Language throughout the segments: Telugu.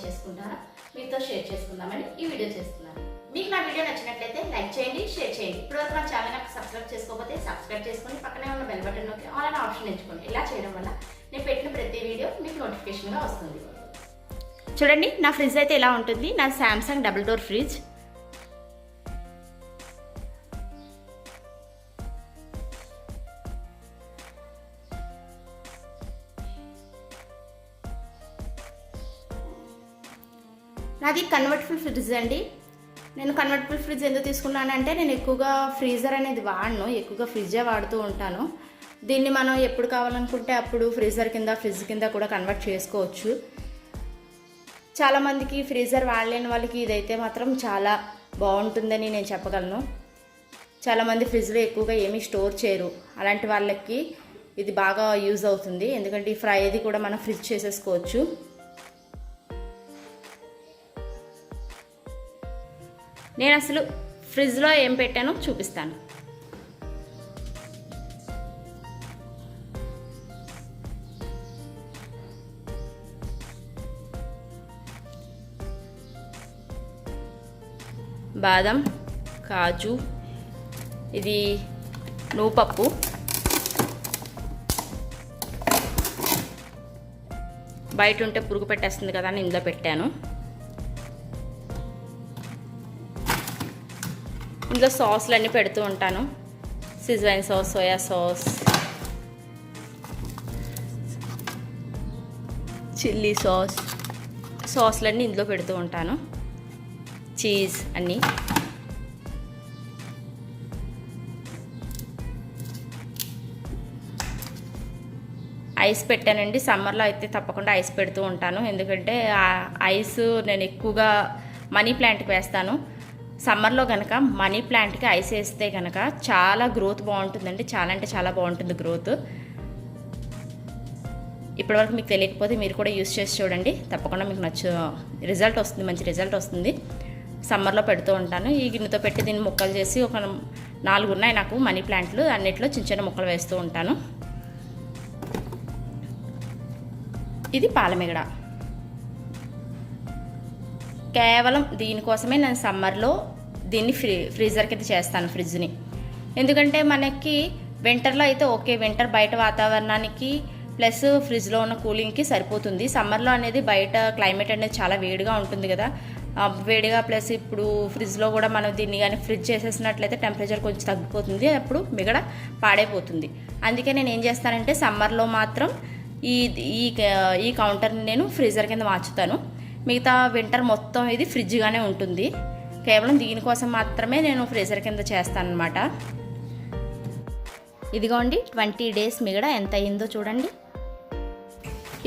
చేసుకుంటారో మీతో షేర్ చేసుకుందామని ఈ వీడియో చేస్తున్నాను. మీకు నా వీడియో నచ్చినట్లయితే లైక్ చేయండి, షేర్ చేయండి. ఇప్పటివరకు నా ఛానల్ సబ్స్క్రైబ్ చేసుకోకపోతే సబ్స్క్రైబ్ చేసుకొని పక్కనే ఉన్న బెల్ బటన్ నొక్కి ఆల్ అనే ఆప్షన్ ఎంచుకోండి. ఇలా చేయడం వల్ల నేను పెట్టిన ప్రతి వీడియో మీకు నోటిఫికేషన్గా వస్తుంది. చూడండి, నా ఫ్రిడ్జ్ అయితే ఇలా ఉంటుంది. నా శాంసంగ్ డబుల్ డోర్ ఫ్రిడ్జ్. నాది కన్వర్టబుల్ ఫ్రిడ్జ్ అండి. నేను కన్వర్టబుల్ ఫ్రిడ్జ్ ఎందుకు తీసుకున్నానంటే నేను ఎక్కువగా ఫ్రీజర్ అనేది వాడను, ఎక్కువగా ఫ్రిడ్జే వాడుతూ ఉంటాను. దీన్ని మనం ఎప్పుడు కావాలనుకుంటే అప్పుడు ఫ్రీజర్ కింద ఫ్రిడ్జ్ కింద కూడా కన్వర్ట్ చేసుకోవచ్చు. చాలామందికి ఫ్రీజర్ వాడలేని వాళ్ళకి ఇదైతే మాత్రం చాలా బాగుంటుందని నేను చెప్పగలను. చాలామంది ఫ్రిడ్జ్లో ఎక్కువగా ఏమీ స్టోర్ చేయరు, అలాంటి వాళ్ళకి ఇది బాగా యూజ్ అవుతుంది. ఎందుకంటే ఈ ఫ్రైది కూడా మనం ఫ్రిడ్జ్ చేసేసుకోవచ్చు. నేను అసలు ఫ్రిడ్జ్లో ఏం పెట్టానో చూపిస్తాను. బాదం, కాజు, ఇది నువ్వుపప్పు, బయట ఉంటే పురుగు పెట్టేస్తుంది కదా అని ఇందులో పెట్టాను. ఇందులో సాస్లు అన్నీ పెడుతూ ఉంటాను. Szechuan sauce, soya sauce, chilli sauce, సాస్లన్నీ ఇందులో పెడుతూ ఉంటాను. చీజ్ అన్నీ. ఐస్ పెట్టానండి. సమ్మర్లో అయితే తప్పకుండా ఐస్ పెడుతూ ఉంటాను. ఎందుకంటే ఆ ఐస్ నేను ఎక్కువగా మనీ ప్లాంట్కి వేస్తాను. సమ్మర్లో కనుక మనీ ప్లాంట్కి ఐస్ వేస్తే కనుక చాలా గ్రోత్ బాగుంటుందండి. చాలా అంటే చాలా బాగుంటుంది గ్రోత్. ఇప్పటివరకు మీకు తెలియకపోతే మీరు కూడా యూస్ చేసి చూడండి, తప్పకుండా మీకు రిజల్ట్ వస్తుంది, మంచి రిజల్ట్ వస్తుంది. సమ్మర్లో పెడుతూ ఉంటాను. ఈ గిన్నెతో పెట్టి దీన్ని ముక్కలు చేసి ఒక 4 ఉన్నాయి నాకు మనీ ప్లాంట్లు. అన్నిట్లో చిన్న చిన్న ముక్కలు వేస్తూ ఉంటాను. ఇది పాలమిగడ. కేవలం దీనికోసమే నేను సమ్మర్లో దీన్ని ఫ్రీజర్ కింద చేస్తాను, ఫ్రిడ్జ్ని. ఎందుకంటే మనకి వింటర్లో అయితే ఓకే, వింటర్ బయట వాతావరణానికి ప్లస్ ఫ్రిడ్జ్లో ఉన్న కూలింగ్కి సరిపోతుంది. సమ్మర్లో అనేది బయట క్లైమేట్ అనేది చాలా వేడిగా ఉంటుంది కదా, వేడిగా ప్లస్ ఇప్పుడు ఫ్రిడ్జ్లో కూడా మనం దీన్ని కానీ ఫ్రిడ్జ్ చేసేసినట్లయితే టెంపరేచర్ కొంచెం తగ్గిపోతుంది, అప్పుడు మిగడ పాడైపోతుంది. అందుకే నేను ఏం చేస్తానంటే సమ్మర్లో మాత్రం ఈ కౌంటర్ని నేను ఫ్రీజర్ కింద మార్చుతాను. మిగతా వింటర్ మొత్తం ఇది ఫ్రిడ్జ్గానే ఉంటుంది. కేవలం దీనికోసం మాత్రమే నేను ఫ్రీజర్ కింద చేస్తానన్నమాట. ఇదిగోండి 20 డేస్ మిగడ ఎంత అయిందో చూడండి.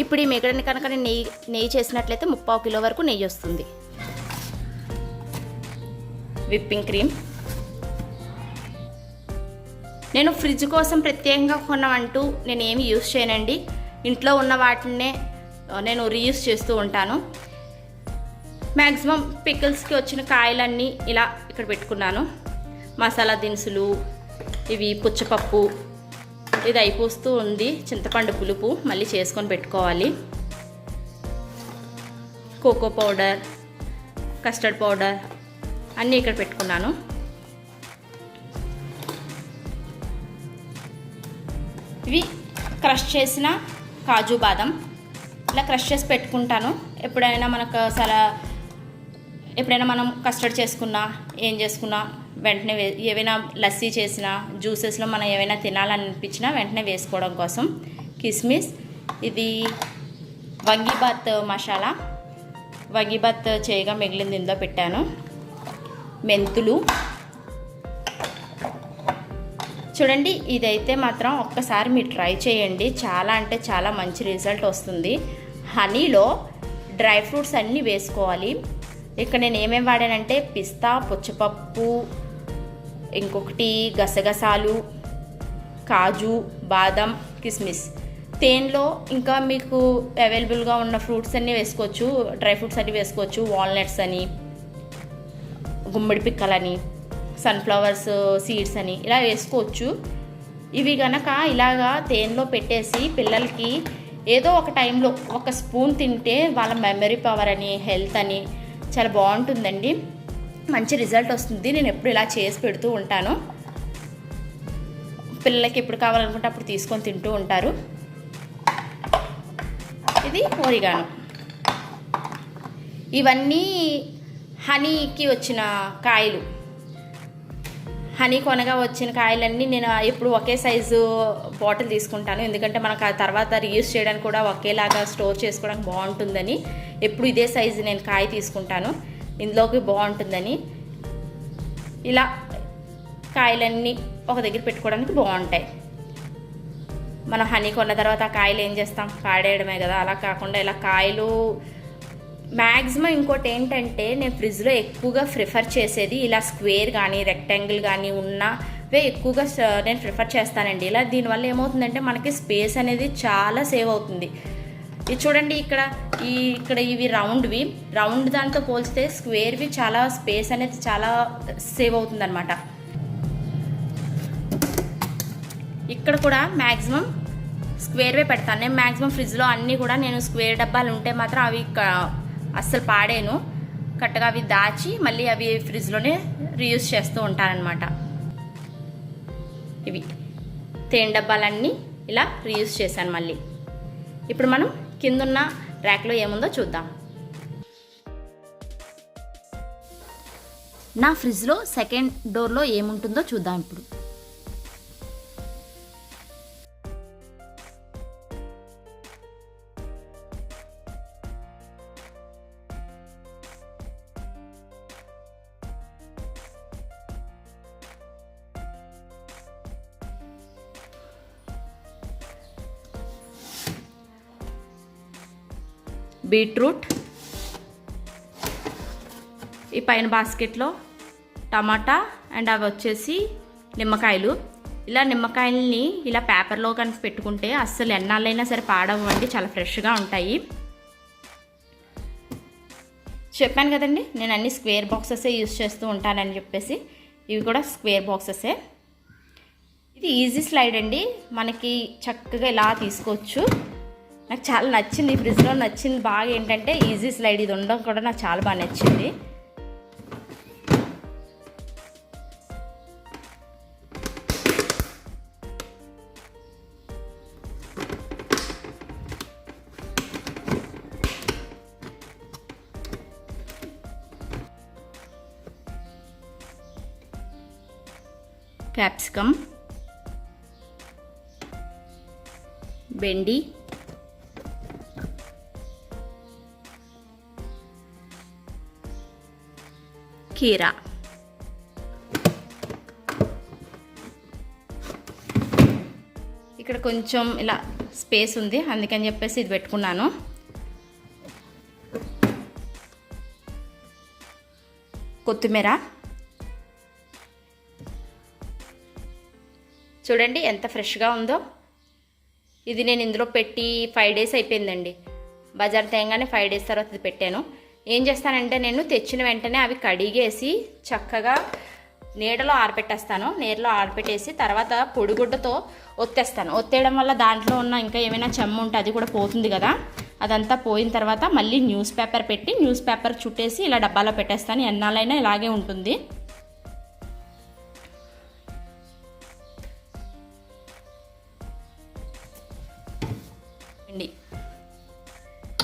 ఇప్పుడు ఈ మిగడని కనుక నేను నెయ్యి చేసినట్లయితే 3/4 కిలో వరకు నెయ్యి వస్తుంది. విప్పింగ్ క్రీమ్ నేను ఫ్రిడ్జ్ కోసం ప్రత్యేకంగా కొన్నవంటూ నేను ఏమి యూస్ చేయనండి. ఇంట్లో ఉన్న వాటినే నేను రీయూస్ చేస్తూ ఉంటాను. మ్యాక్సిమం పికిల్స్కి వచ్చిన కాయలన్నీ ఇలా ఇక్కడ పెట్టుకున్నాను. మసాలా దినుసులు, ఇవి పుచ్చపప్పు, ఇది అయిపోస్తూ ఉంది. చింతపండు పులుపు మళ్ళీ చేసుకొని పెట్టుకోవాలి. కోకో పౌడర్, కస్టర్డ్ పౌడర్ అన్నీ ఇక్కడ పెట్టుకున్నాను. ఇవి క్రష్ చేసిన కాజు బాదం ఇలా క్రష్ చేసి పెట్టుకుంటాను. ఎప్పుడైనా మనం కస్టర్డ్ చేసుకున్నా ఏం చేసుకున్నా వెంటనే ఏవైనా లస్సీ చేసినా జ్యూసెస్లో మనం ఏవైనా తినాలనిపించినా వెంటనే వేసుకోవడం కోసం. కిస్మిస్, ఇది వంగీబాత్ మసాలా, వంగీబాత్ చేయగా మిగిలింది ఇందులో పెట్టాను. మెంతులు చూడండి, ఇదైతే మాత్రం ఒక్కసారి మీరు ట్రై చేయండి. చాలా అంటే చాలా మంచి రిజల్ట్ వస్తుంది. హనీలో డ్రై ఫ్రూట్స్ అన్నీ వేసుకోవాలి. ఇక్కడ నేను ఏమేమి వాడానంటే పిస్తా, పుచ్చపప్పు, ఇంకొకటి గసగసాలు, కాజు, బాదం, కిస్మిస్. తేనెలో ఇంకా మీకు అవైలబుల్గా ఉన్న ఫ్రూట్స్ అన్నీ వేసుకోవచ్చు, డ్రై ఫ్రూట్స్ అన్నీ వేసుకోవచ్చు. వాల్నట్స్ అని, గుమ్మడి పిక్కలని, సన్ఫ్లవర్స్ సీడ్స్ అని ఇలా వేసుకోవచ్చు. ఇవి గనక ఇలాగా తేనెలో పెట్టేసి పిల్లలకి ఏదో ఒక టైంలో ఒక స్పూన్ తింటే వాళ్ళ మెమరీ పవర్ అని, హెల్త్ అని చాలా బాగుంటుందండి. మంచి రిజల్ట్ వస్తుంది. నేను ఎప్పుడు ఇలా చేసి పెడుతూ ఉంటాను. పిల్లలకి ఎప్పుడు కావాలనుకుంటే అప్పుడు తీసుకొని తింటూ ఉంటారు. ఇది ఓరిగానో. ఇవన్నీ హనీకి వచ్చిన కాయలు. హనీ కొనగా వచ్చిన కాయలన్నీ నేను ఎప్పుడు ఒకే సైజు బాటిల్ తీసుకుంటాను. ఎందుకంటే మనకు ఆ తర్వాత రీయూజ్ చేయడానికి కూడా ఒకేలాగా స్టోర్ చేసుకోవడానికి బాగుంటుందని ఎప్పుడు ఇదే సైజు నేను కాయ తీసుకుంటాను. ఇందులోకి బాగుంటుందని ఇలా కాయలన్నీ ఒక దగ్గర పెట్టుకోవడానికి బాగుంటాయి. మనం హనీ కొన్న తర్వాత ఆ కాయలు ఏం చేస్తాం, పాడేయడమే కదా. అలా కాకుండా ఇలా కాయలు మ్యాక్సిమం. ఇంకోటి ఏంటంటే నేను ఫ్రిడ్జ్లో ఎక్కువగా ప్రిఫర్ చేసేది ఇలా స్క్వేర్ కానీ రెక్టాంగిల్ కానీ ఉన్నవే ఎక్కువగా నేను ప్రిఫర్ చేస్తానండి. ఇలా దీనివల్ల ఏమవుతుందంటే మనకి స్పేస్ అనేది చాలా సేవ్ అవుతుంది. ఇది చూడండి, ఇక్కడ ఇవి రౌండ్ దాంతో పోల్చితే స్క్వేర్వి చాలా స్పేస్ అనేది చాలా సేవ్ అవుతుంది అనమాట. ఇక్కడ కూడా మ్యాక్సిమం స్క్వేర్వే పెడతాను నేను. మ్యాక్సిమం ఫ్రిడ్జ్లో అన్నీ కూడా నేను స్క్వేర్ డబ్బాలు ఉంటే మాత్రం అవి అస్సలు పాడేను. కరెక్ట్గా అవి దాచి మళ్ళీ అవి ఫ్రిడ్జ్లోనే రీయూజ్ చేస్తూ ఉంటానన్నమాట. ఇవి తేనె డబ్బాలన్నీ ఇలా రీయూజ్ చేశాను మళ్ళీ. ఇప్పుడు మనం కిందున్న ర్యాక్లో ఏముందో చూద్దాం. నా ఫ్రిడ్జ్లో సెకండ్ డోర్లో ఏముంటుందో చూద్దాం ఇప్పుడు. బీట్రూట్, ఈ పైన బాస్కెట్లో టమాటా అండ్ అవి వచ్చేసి నిమ్మకాయలు. ఇలా నిమ్మకాయలని ఇలా పేపర్లో కనుక పెట్టుకుంటే అస్సలు ఎన్నాళ్ళైనా సరే పాడవండి, చాలా ఫ్రెష్గా ఉంటాయి. చెప్పాను కదండి నేను అన్ని స్క్వేర్ బాక్సెసే యూజ్ చేస్తూ ఉంటానని చెప్పేసి. ఇవి కూడా స్క్వేర్ బాక్సెసే. ఇది ఈజీ స్లైడ్ అండి, మనకి చక్కగా ఇలా తీసుకోవచ్చు. నాకు చాలా నచ్చింది, ఈ ఫ్రిడ్జ్లో నచ్చింది బాగా ఏంటంటే ఈజీ స్లైడ్. ఇది ఉండడం కూడా నాకు చాలా బాగా నచ్చింది. క్యాప్సికమ్, బెండి, కీరా. ఇక్కడ కొంచెం ఇలా స్పేస్ ఉంది అందుకని చెప్పేసి ఇది పెట్టుకున్నాను. కొత్తిమీర చూడండి ఎంత ఫ్రెష్గా ఉందో. ఇది నేను ఇందులో పెట్టి 5 days అయిపోయిందండి. బజార్ తేగానే 5 days తర్వాత ఇది పెట్టాను. ఏం చేస్తానంటే నేను తెచ్చిన వెంటనే అవి కడిగేసి చక్కగా నీడలో ఆరపెట్టేస్తాను. నీడలో ఆరపెట్టేసి తర్వాత పొడిగుడ్డతో ఒత్తేస్తాను. ఒత్తేయడం వల్ల దాంట్లో ఉన్న ఇంకా ఏమైనా చెమ్మ ఉంటే అది కూడా పోతుంది కదా. అదంతా పోయిన తర్వాత మళ్ళీ న్యూస్ పేపర్ పెట్టి న్యూస్ పేపర్ చుట్టేసి ఇలా డబ్బాలో పెట్టేస్తాను. ఎన్నాళ్ళైనా ఇలాగే ఉంటుంది.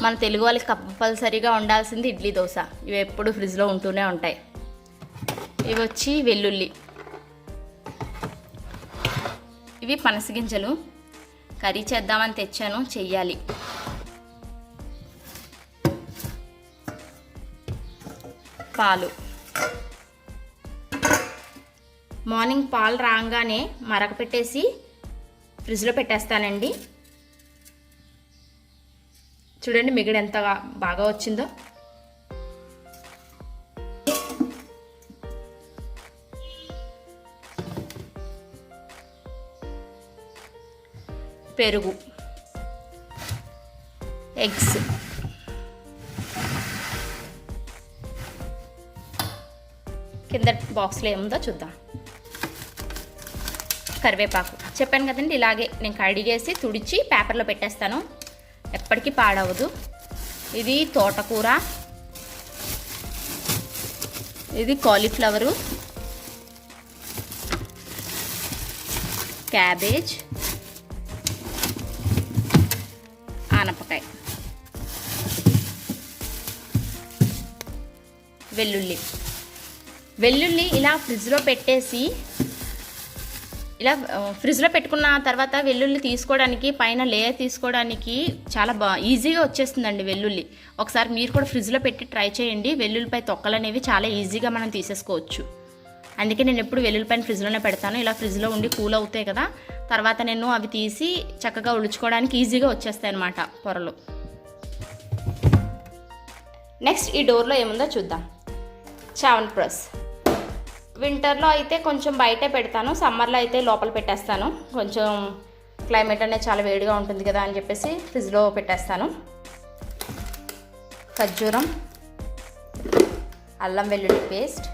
మన తెలుగు వాళ్ళకి కంపల్సరీగా ఉండాల్సింది ఇడ్లీ దోశ. ఇవి ఎప్పుడు ఫ్రిడ్జ్లో ఉంటూనే ఉంటాయి. ఇవి వచ్చి వెల్లుల్లి, ఇవి పనసగింజలు. కర్రీ చేద్దామని తెచ్చాను, చెయ్యాలి. పాలు, మార్నింగ్ పాలు రాగానే మరక పెట్టేసి ఫ్రిడ్జ్లో పెట్టేస్తానండి. చూడండి మిగిడి ఎంత బాగా వచ్చిందో. పెరుగు, ఎగ్స్, కింద బాక్స్లో ఏముందో చూద్దాం. కరివేపాకు చెప్పాను కదండి, ఇలాగే నేను కడిగేసి తుడిచి పేపర్లో పెట్టేస్తాను. ఎప్పటికీ పాడవదు. ఇది తోటకూర, ఇది కాలీఫ్లవరు, క్యాబేజ్, ఆనపకాయ, వెల్లుల్లి ఇలా ఫ్రిడ్జ్లో పెట్టేసి ఇలా ఫ్రిడ్జ్లో పెట్టుకున్న తర్వాత వెల్లుల్లి తీసుకోవడానికి, పైన లేయర్ తీసుకోవడానికి చాలా ఈజీగా వచ్చేస్తుందండి వెల్లుల్లి. ఒకసారి మీరు కూడా ఫ్రిడ్జ్లో పెట్టి ట్రై చేయండి. వెల్లుల్లిపై తొక్కలు అనేవి చాలా ఈజీగా మనం తీసేసుకోవచ్చు. అందుకే నేను ఎప్పుడు వెల్లుల్లిపైన ఫ్రిడ్జ్లోనే పెడతాను. ఇలా ఫ్రిడ్జ్లో ఉండి కూల్ అవుతాయి కదా, తర్వాత నేను అవి తీసి చక్కగా ఉడుచుకోవడానికి ఈజీగా వచ్చేస్తాయి అన్నమాట పొరలు. నెక్స్ట్ ఈ డోర్లో ఏముందో చూద్దాం. చావన్ప్రస్. వింటర్లో అయితే కొంచెం బయటే పెడతాను, సమ్మర్లో అయితే లోపల పెట్టేస్తాను. కొంచెం క్లైమేట్ అనేది చాలా వేడిగా ఉంటుంది కదా అని చెప్పేసి ఫ్రిడ్జ్లో పెట్టేస్తాను. ఖర్జూరం, అల్లం వెల్లుల్లి పేస్ట్,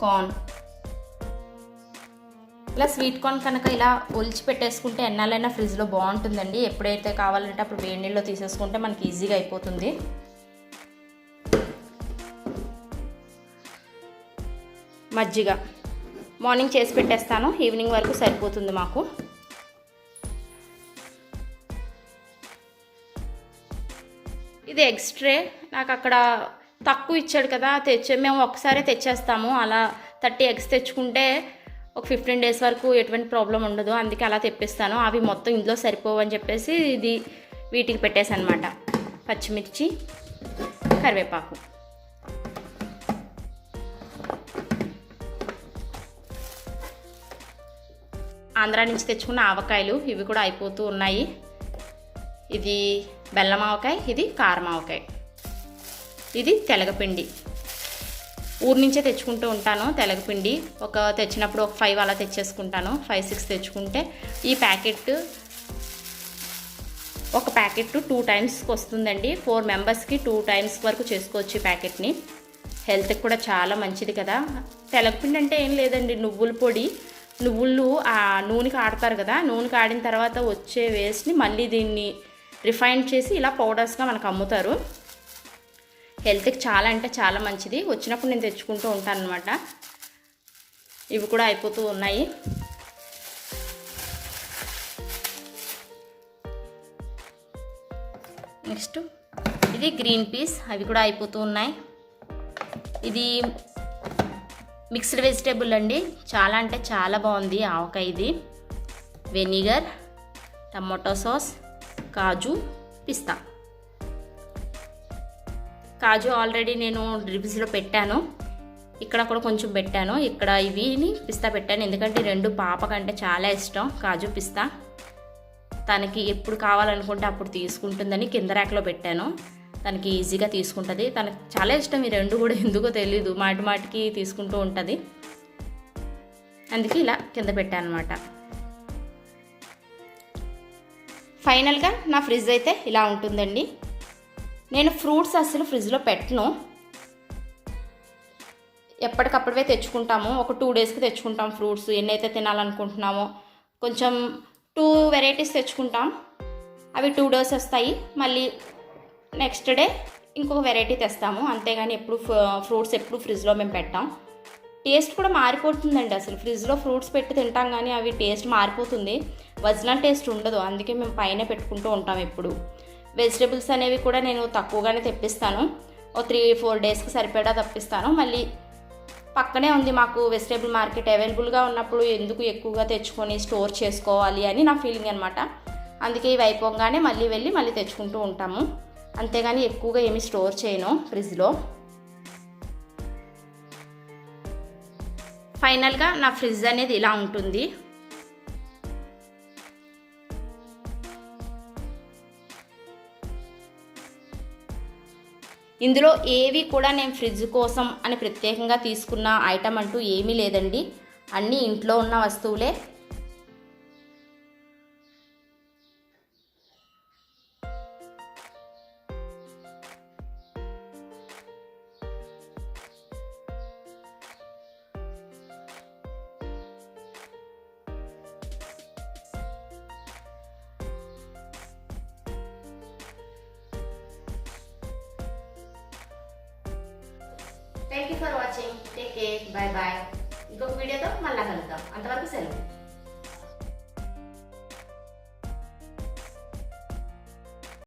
కార్న్. ఇలా స్వీట్ కార్న్ కనుక ఇలా ఒలిచి పెట్టేసుకుంటే ఎన్నాళ్ళైనా ఫ్రిడ్జ్లో బాగుంటుందండి. ఎప్పుడైతే కావాలంటే అప్పుడు వేడి నీళ్ళలో తీసేసుకుంటే మనకి ఈజీగా అయిపోతుంది. మజ్జిగ మార్నింగ్ చేసి పెట్టేస్తాను, ఈవినింగ్ వరకు సరిపోతుంది మాకు. ఇది ఎక్స్ట్రా, నాకు అక్కడ తక్కువ ఇచ్చాడు కదా, మేము ఒకసారి తెచ్చేస్తాము. అలా 30 eggs తెచ్చుకుంటే ఒక 15 days వరకు ఎటువంటి ప్రాబ్లం ఉండదు. అందుకే అలా తెప్పిస్తాను. అవి మొత్తం ఇందులో సరిపోవని చెప్పేసి ఇది వీటికి పెట్టేసాను అనమాట. పచ్చిమిర్చి, కరివేపాకు. ఆంధ్రా నుంచి తెచ్చుకున్న ఆవకాయలు, ఇవి కూడా అయిపోతూ ఉన్నాయి. ఇది బెల్లం ఆవకాయ, ఇది కారం ఆవకాయ, ఇది తెలగపిండి. ఊరు నుంచే తెచ్చుకుంటూ ఉంటాను తెలగపిండి. తెచ్చినప్పుడు ఒక 5 అలా తెచ్చేసుకుంటాను. 5-6 తెచ్చుకుంటే ఈ ఒక ప్యాకెట్ 2 times వస్తుందండి. 4 members-కి 2 times వరకు చేసుకోవచ్చు ఈ ప్యాకెట్ని. హెల్త్కి కూడా చాలా మంచిది కదా. తెలగపిండి అంటే ఏం లేదండి, నువ్వుల పొడి. నువ్వులు ఆ నూనెకి ఆడతారు కదా, నూనెకి ఆడిన తర్వాత వచ్చే వేస్ట్ని మళ్ళీ దీన్ని రిఫైన్ చేసి ఇలా పౌడర్స్గా మనకు అమ్ముతారు. హెల్త్కి చాలా అంటే చాలా మంచిది. వచ్చినప్పుడు నేను తెచ్చుకుంటూ ఉంటాను అనమాట. ఇవి కూడా అయిపోతూ ఉన్నాయి. నెక్స్ట్ ఇది గ్రీన్ పీస్, అవి కూడా అయిపోతూ ఉన్నాయి. ఇది మిక్స్డ్ వెజిటేబుల్ అండి, చాలా అంటే చాలా బాగుంది ఆవకాయ. ఇది వెనిగర్, టమాటో సాస్, కాజు, పిస్తా. కాజు ఆల్రెడీ నేను రివ్యూస్లో పెట్టాను, ఇక్కడ కూడా కొంచెం పెట్టాను. ఇక్కడ ఇవిని పిస్తా పెట్టాను, ఎందుకంటే 2 పాపకంటే చాలా ఇష్టం కాజు పిస్తా. తనకి ఎప్పుడు కావాలనుకుంటే అప్పుడు తీసుకుంటుందని కింద ర్యాక్లో పెట్టాను. తనకి ఈజీగా తీసుకుంటుంది. తనకి చాలా ఇష్టం ఈ 2 కూడా, ఎందుకో తెలీదు, మాటికి తీసుకుంటూ ఉంటుంది. అందుకే ఇలా కింద పెట్టాను అనమాట. ఫైనల్గా నా ఫ్రిడ్జ్ అయితే ఇలా ఉంటుందండి. నేను ఫ్రూట్స్ అసలు ఫ్రిడ్జ్లో పెట్టను, ఎప్పటికప్పుడే తెచ్చుకుంటాము. ఒక 2 daysకి తెచ్చుకుంటాం ఫ్రూట్స్, ఎన్నైతే తినాలనుకుంటున్నామో. కొంచెం 2 varieties తెచ్చుకుంటాం, అవి 2 days వస్తాయి. మళ్ళీ నెక్స్ట్ డే ఇంకొక వెరైటీ తెస్తాము. అంతేగాని ఎప్పుడు ఫ్రూట్స్ ఎప్పుడు ఫ్రిడ్జ్లో మేము పెట్టాం. టేస్ట్ కూడా మారిపోతుందండి. అసలు ఫ్రిడ్జ్లో ఫ్రూట్స్ పెట్టి తింటాం కానీ అవి టేస్ట్ మారిపోతుంది, ఒరిజినల్ టేస్ట్ ఉండదు. అందుకే మేము పైన పెట్టుకుంటూ ఉంటాం ఎప్పుడు. వెజిటేబుల్స్ అనేవి కూడా నేను తక్కువగానే తెప్పిస్తాను, ఓ 3-4 daysకి సరిపడా తెప్పిస్తాను. మళ్ళీ పక్కనే ఉంది మాకు వెజిటేబుల్ మార్కెట్, అవైలబుల్గా ఉన్నప్పుడు ఎందుకు ఎక్కువగా తెచ్చుకొని స్టోర్ చేసుకోవాలి అని నా ఫీలింగ్ అనమాట. అందుకే ఇవి అయిపోగానే మళ్ళీ వెళ్ళి మళ్ళీ తెచ్చుకుంటూ ఉంటాము. అంతేగాని ఎక్కువగా ఏమి స్టోర్ చేయను ఫ్రిడ్జ్లో. ఫైనల్గా నా ఫ్రిడ్జ్ అనేది ఇలా ఉంటుంది. ఇందులో ఏవి కూడా నేను ఫ్రిడ్జ్ కోసం అని ప్రత్యేకంగా తీసుకున్న ఐటమ్ అంటూ ఏమీ లేదండి, అన్నీ ఇంట్లో ఉన్న వస్తువులే. Thank you for watching. Take care. Bye bye. ఇంకొక వీడియోతో మళ్ళా కలుద్దాం. అంతవరకు సెలవు.